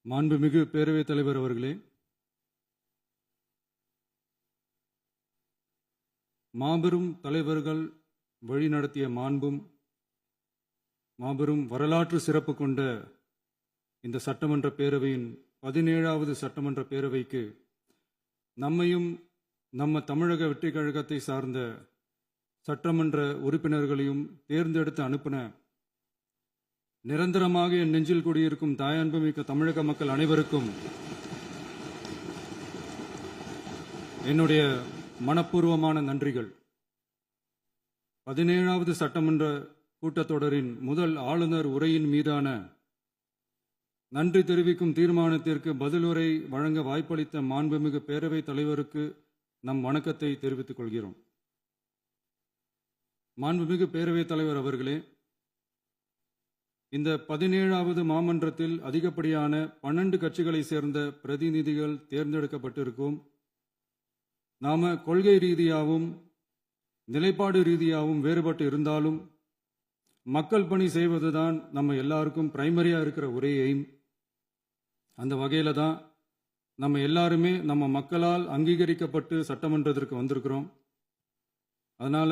மாண்புமிகு பேரவைத் தலைவர் அவர்களே, மாபெரும் தலைவர்கள் வழிநடத்திய மாண்பும் மாபெரும் வரலாற்று சிறப்பு கொண்ட இந்த சட்டமன்ற பேரவையின் 17வது சட்டமன்ற பேரவைக்கு நம்மையும் நம்ம தமிழக வெற்றிக் கழகத்தை சார்ந்த சட்டமன்ற உறுப்பினர்களையும் தேர்ந்தெடுத்து அனுப்பின நிரந்தரமாக என் நெஞ்சில் கூடியிருக்கும் தாயன்புமிக்க தமிழக மக்கள் அனைவருக்கும் என்னுடைய மனப்பூர்வமான நன்றிகள். 17வது சட்டமன்ற கூட்டத்தொடரின் முதல் ஆளுநர் உரையின் மீதான நன்றி தெரிவிக்கும் தீர்மானத்திற்கு பதிலுரை வழங்க வாய்ப்பளித்த மாண்புமிகு பேரவைத் தலைவருக்கு நம் வணக்கத்தை தெரிவித்துக் கொள்கிறோம். மாண்புமிகு பேரவைத் தலைவர் அவர்களே, இந்த 17வது மாமன்றத்தில் அதிகப்படியான 12 கட்சிகளை சேர்ந்த பிரதிநிதிகள் தேர்ந்தெடுக்கப்பட்டிருக்கும். நாம கொள்கை ரீதியாகவும் நிலைப்பாடு ரீதியாகவும் வேறுபட்டு இருந்தாலும் மக்கள் பணி செய்வதுதான் நம்ம எல்லாருக்கும் பிரைமரியா இருக்கிற ஒரே எய்ம். அந்த வகையில தான் நம்ம எல்லாருமே நம்ம மக்களால் அங்கீகரிக்கப்பட்டு சட்டமன்றத்திற்கு வந்திருக்கிறோம். அதனால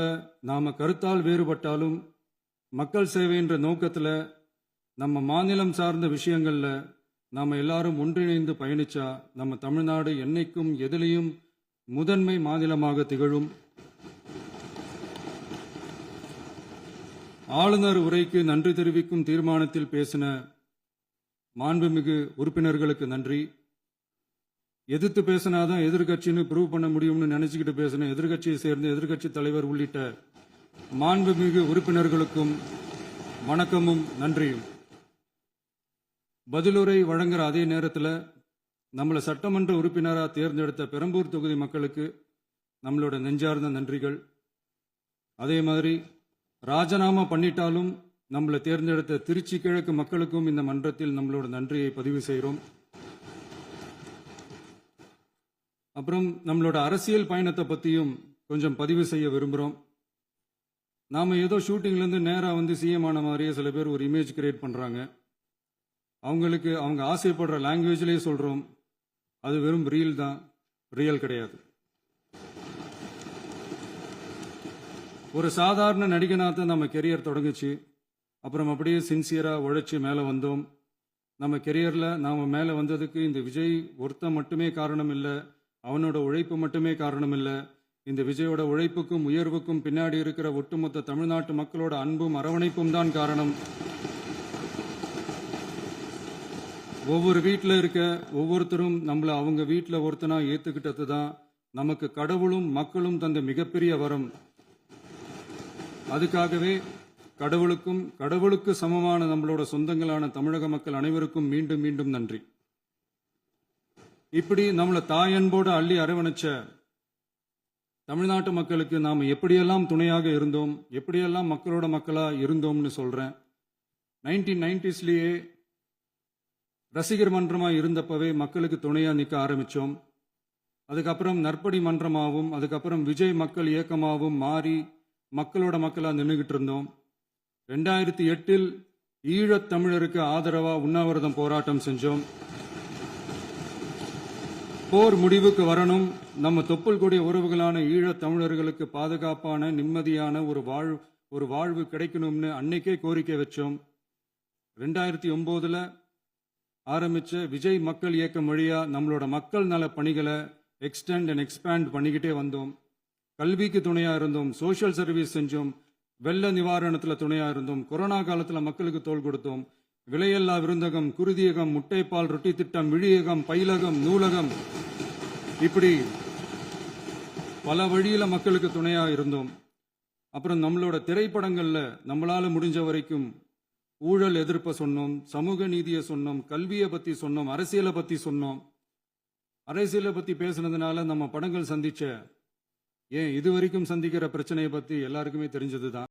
நாம கருத்தால் வேறுபட்டாலும் மக்கள் சேவை என்ற நோக்கத்தில் நம்ம மாநிலம் சார்ந்த விஷயங்கள்ல நாம எல்லாரும் ஒன்றிணைந்து பயணிச்சா நம்ம தமிழ்நாடு என்னைக்கும் எதிலையும் முதன்மை மாநிலமாக திகழும். ஆளுநர் உரைக்கு நன்றி தெரிவிக்கும் தீர்மானத்தில் பேசின மாண்புமிகு உறுப்பினர்களுக்கு நன்றி. எதிர்த்து பேசினாதான் எதிர்கட்சின்னு ப்ரூவ் பண்ண முடியும்னு நினைச்சுக்கிட்டு பேசின எதிர்கட்சியை சேர்ந்த எதிர்கட்சி தலைவர் உள்ளிட்ட மாண்புமிகு உறுப்பினர்களுக்கும் வணக்கமும் நன்றியும். பதிலுரை வழங்குற அதே நேரத்தில் நம்மளை சட்டமன்ற உறுப்பினராக தேர்ந்தெடுத்த பெரம்பூர் தொகுதி மக்களுக்கு நம்மளோட நெஞ்சார்ந்த நன்றிகள். அதே மாதிரி ராஜினாமா பண்ணிட்டாலும் நம்மளை தேர்ந்தெடுத்த திருச்சி கிழக்கு மக்களுக்கும் இந்த மன்றத்தில் நம்மளோட நன்றியை பதிவு செய்கிறோம். அப்புறம் நம்மளோட அரசியல் பயணத்தை பற்றியும் கொஞ்சம் பதிவு செய்ய விரும்புகிறோம். நாம் ஏதோ ஷூட்டிங்லேருந்து நேராக வந்து சிஎம் ஆன மாதிரியே சில பேர் ஒரு இமேஜ் கிரியேட் பண்ணுறாங்க. அவங்களுக்கு அவங்க ஆசைப்படுற லாங்குவேஜ்லேயே சொல்கிறோம், அது வெறும் ரீல் தான், ரியல் கிடையாது. ஒரு சாதாரண நடிகனாக நம்ம கெரியர் தொடங்குச்சு. அப்புறம் அப்படியே சின்சியராக உழைச்சி மேலே வந்தோம். நம்ம கெரியரில் நாம் மேலே வந்ததுக்கு இந்த விஜய் ஒருத்தன் மட்டுமே காரணம் இல்லை, அவனோட உழைப்பு மட்டுமே காரணம் இல்லை. இந்த விஜயோட உழைப்புக்கும் உயர்வுக்கும் பின்னாடி இருக்கிற ஒட்டுமொத்த தமிழ்நாட்டு மக்களோட அன்பும் அரவணைப்பும் தான் காரணம். ஒவ்வொரு வீட்டில் இருக்க ஒவ்வொருத்தரும் நம்மளை அவங்க வீட்டில் ஒருத்தனா ஏற்றுக்கிட்டது தான் நமக்கு கடவுளும் மக்களும் தந்த மிகப்பெரிய வரம். அதுக்காகவே கடவுளுக்கு சமமான நம்மளோட சொந்தங்களான தமிழக மக்கள் அனைவருக்கும் மீண்டும் மீண்டும் நன்றி. இப்படி நம்மளை தாயன்போடு அள்ளி அரவணைச்ச தமிழ்நாட்டு மக்களுக்கு நாம் எப்படியெல்லாம் துணையாக இருந்தோம், எப்படியெல்லாம் மக்களோட மக்களா இருந்தோம்னு சொல்றேன். 1990ஸ்லயே ரசிகர் மன்றமாக இருந்தப்பவே மக்களுக்கு துணையாக நிற்க ஆரம்பித்தோம். அதுக்கப்புறம் நற்படி மன்றமாகவும் அதுக்கப்புறம் விஜய் மக்கள் இயக்கமாகவும் மாறி மக்களோட மக்களாக நின்றுகிட்டு இருந்தோம். 2008 ஈழத் தமிழருக்கு ஆதரவாக உண்ணாவிரதம் போராட்டம் செஞ்சோம். போர் முடிவுக்கு வரணும், நம்ம தொப்புள் கூடிய உறவுகளான ஈழத் தமிழர்களுக்கு பாதுகாப்பான நிம்மதியான ஒரு வாழ்வு கிடைக்கணும்னு அன்னைக்கே கோரிக்கை வச்சோம். 2009 ஆரம்பிச்ச விஜய் மக்கள் இயக்கம் வழியா நம்மளோட மக்கள் நல பணிகளை எக்ஸ்டெண்ட் அண்ட் எக்ஸ்பேண்ட் பண்ணிக்கிட்டே வந்தோம். கல்விக்கு துணையா இருந்தோம், சோஷியல் சர்வீஸ் செஞ்சோம், வெள்ள நிவாரணத்தில் துணையா இருந்தோம், கொரோனா காலத்தில் மக்களுக்கு தோள் கொடுத்தோம். விலையில்லா விருந்தகம், குருதியகம், முட்டைப்பால் ரொட்டி திட்டம், விழியகம், பயிலகம், நூலகம், இப்படி பல வழியில மக்களுக்கு துணையா இருந்தோம். அப்புறம் நம்மளோட திரைப்படங்கள்ல நம்மளால முடிஞ்ச வரைக்கும் ஊழல் எதிர்ப்பை சொன்னோம், சமூக நீதியை சொன்னோம், கல்வியை பத்தி சொன்னோம், அரசியலை பத்தி சொன்னோம். அரசியலை பத்தி பேசுனதுனால நம்ம படங்கள் சந்திச்ச இதுவரைக்கும் சந்திக்கிற பிரச்சனையை பத்தி எல்லாருக்குமே தெரிஞ்சதுதான்.